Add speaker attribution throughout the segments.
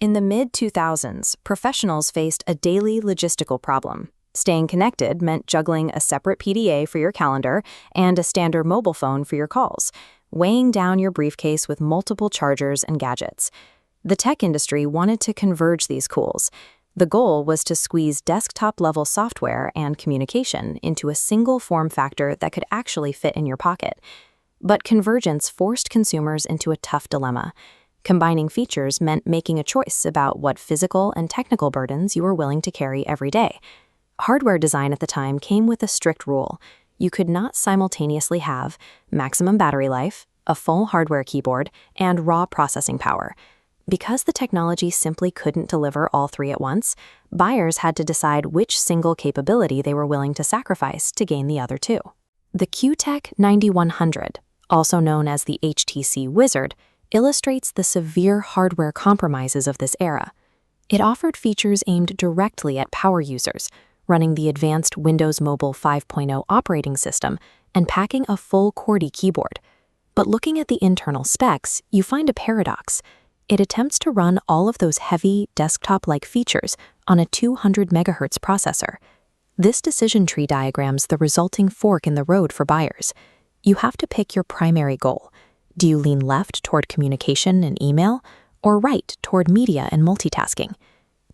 Speaker 1: In the mid-2000s, professionals faced a daily logistical problem. Staying connected meant juggling a separate PDA for your calendar and a standard mobile phone for your calls, weighing down your briefcase with multiple chargers and gadgets. The tech industry wanted to converge these tools. The goal was to squeeze desktop-level software and communication into a single form factor that could actually fit in your pocket. But convergence forced consumers into a tough dilemma. Combining features meant making a choice about what physical and technical burdens you were willing to carry every day. Hardware design at the time came with a strict rule. You could not simultaneously have maximum battery life, a full hardware keyboard, and raw processing power. Because the technology simply couldn't deliver all three at once, buyers had to decide which single capability they were willing to sacrifice to gain the other two. The Qtek 9100, also known as the HTC Wizard, illustrates the severe hardware compromises of this era. It offered features aimed directly at power users, running the advanced Windows Mobile 5.0 operating system and packing a full QWERTY keyboard. But looking at the internal specs, you find a paradox. It attempts to run all of those heavy, desktop-like features on a 200 MHz processor. This decision tree diagrams the resulting fork in the road for buyers. You have to pick your primary goal. Do you lean left toward communication and email, or right toward media and multitasking?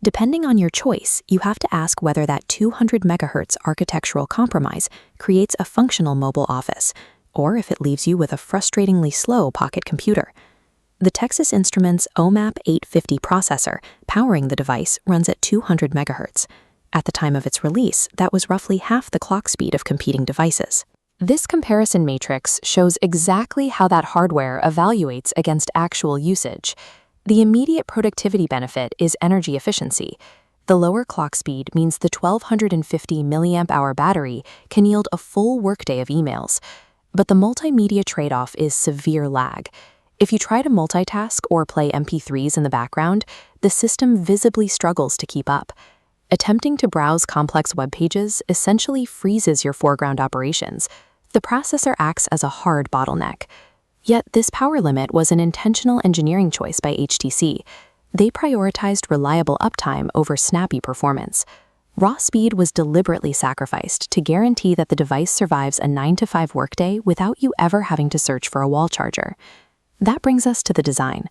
Speaker 1: Depending on your choice, you have to ask whether that 200 MHz architectural compromise creates a functional mobile office, or if it leaves you with a frustratingly slow pocket computer. The Texas Instruments OMAP 850 processor powering the device runs at 200 MHz. At the time of its release, that was roughly half the clock speed of competing devices. This comparison matrix shows exactly how that hardware evaluates against actual usage. The immediate productivity benefit is energy efficiency. The lower clock speed means the 1250 mAh battery can yield a full workday of emails. But the multimedia trade-off is severe lag. If you try to multitask or play MP3s in the background, the system visibly struggles to keep up. Attempting to browse complex web pages essentially freezes your foreground operations. The processor acts as a hard bottleneck. Yet this power limit was an intentional engineering choice by HTC. They prioritized reliable uptime over snappy performance. Raw speed was deliberately sacrificed to guarantee that the device survives a 9-to-5 workday without you ever having to search for a wall charger. That brings us to the design.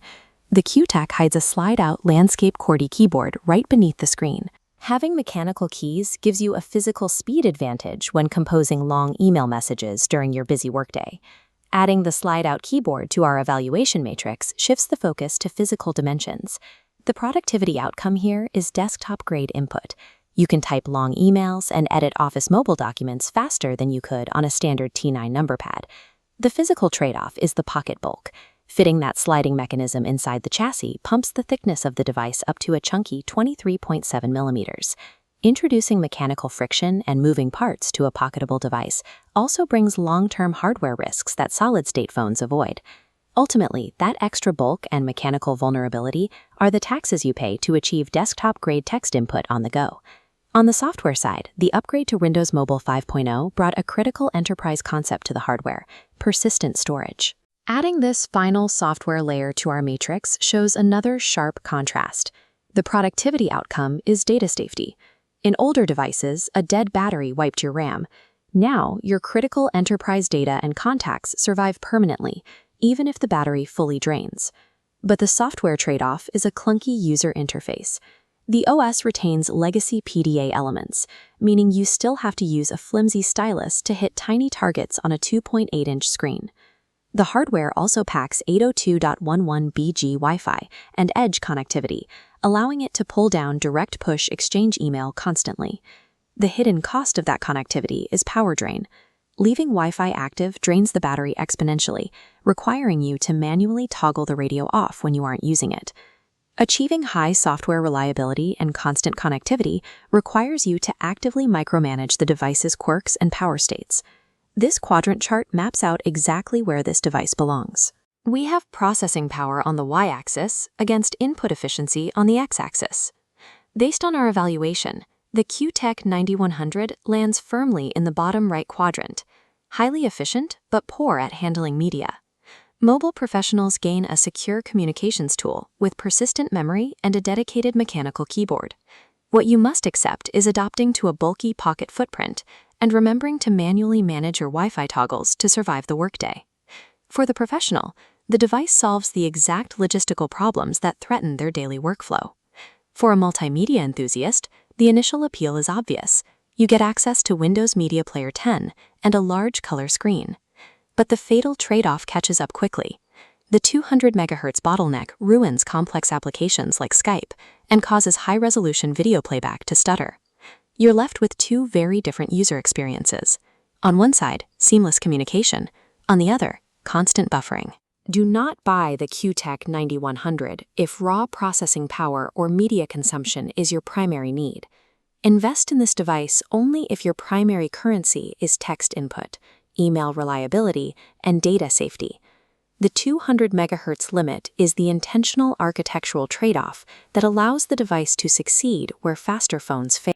Speaker 1: The Qtek hides a slide-out landscape QWERTY keyboard right beneath the screen. Having mechanical keys gives you a physical speed advantage when composing long email messages during your busy workday. Adding the slide-out keyboard to our evaluation matrix shifts the focus to physical dimensions. The productivity outcome here is desktop-grade input. You can type long emails and edit Office mobile documents faster than you could on a standard T9 number pad. The physical trade-off is the pocket bulk. Fitting that sliding mechanism inside the chassis pumps the thickness of the device up to a chunky 23.7 millimeters. Introducing mechanical friction and moving parts to a pocketable device also brings long-term hardware risks that solid-state phones avoid. Ultimately, that extra bulk and mechanical vulnerability are the taxes you pay to achieve desktop-grade text input on the go. On the software side, the upgrade to Windows Mobile 5.0 brought a critical enterprise concept to the hardware: persistent storage. Adding this final software layer to our matrix shows another sharp contrast. The productivity outcome is data safety. In older devices, a dead battery wiped your RAM. Now, your critical enterprise data and contacts survive permanently, even if the battery fully drains. But the software trade-off is a clunky user interface. The OS retains legacy PDA elements, meaning you still have to use a flimsy stylus to hit tiny targets on a 2.8-inch screen. The hardware also packs 802.11bg Wi-Fi and Edge connectivity, allowing it to pull down direct push exchange email constantly. The hidden cost of that connectivity is power drain. Leaving Wi-Fi active drains the battery exponentially, requiring you to manually toggle the radio off when you aren't using it. Achieving high software reliability and constant connectivity requires you to actively micromanage the device's quirks and power states. This quadrant chart maps out exactly where this device belongs. We have processing power on the y-axis against input efficiency on the x-axis. Based on our evaluation, the Qtek 9100 lands firmly in the bottom right quadrant, highly efficient but poor at handling media. Mobile professionals gain a secure communications tool with persistent memory and a dedicated mechanical keyboard. What you must accept is adopting to a bulky pocket footprint and remembering to manually manage your Wi-Fi toggles to survive the workday. For the professional, the device solves the exact logistical problems that threaten their daily workflow. For a multimedia enthusiast, the initial appeal is obvious. You get access to Windows Media Player 10 and a large color screen. But the fatal trade-off catches up quickly. The 200 MHz bottleneck ruins complex applications like Skype and causes high-resolution video playback to stutter. You're left with two very different user experiences. On one side, seamless communication. On the other, constant buffering. Do not buy the Qtek 9100 if raw processing power or media consumption is your primary need. Invest in this device only if your primary currency is text input, email reliability, and data safety. The 200 MHz limit is the intentional architectural trade-off that allows the device to succeed where faster phones fail.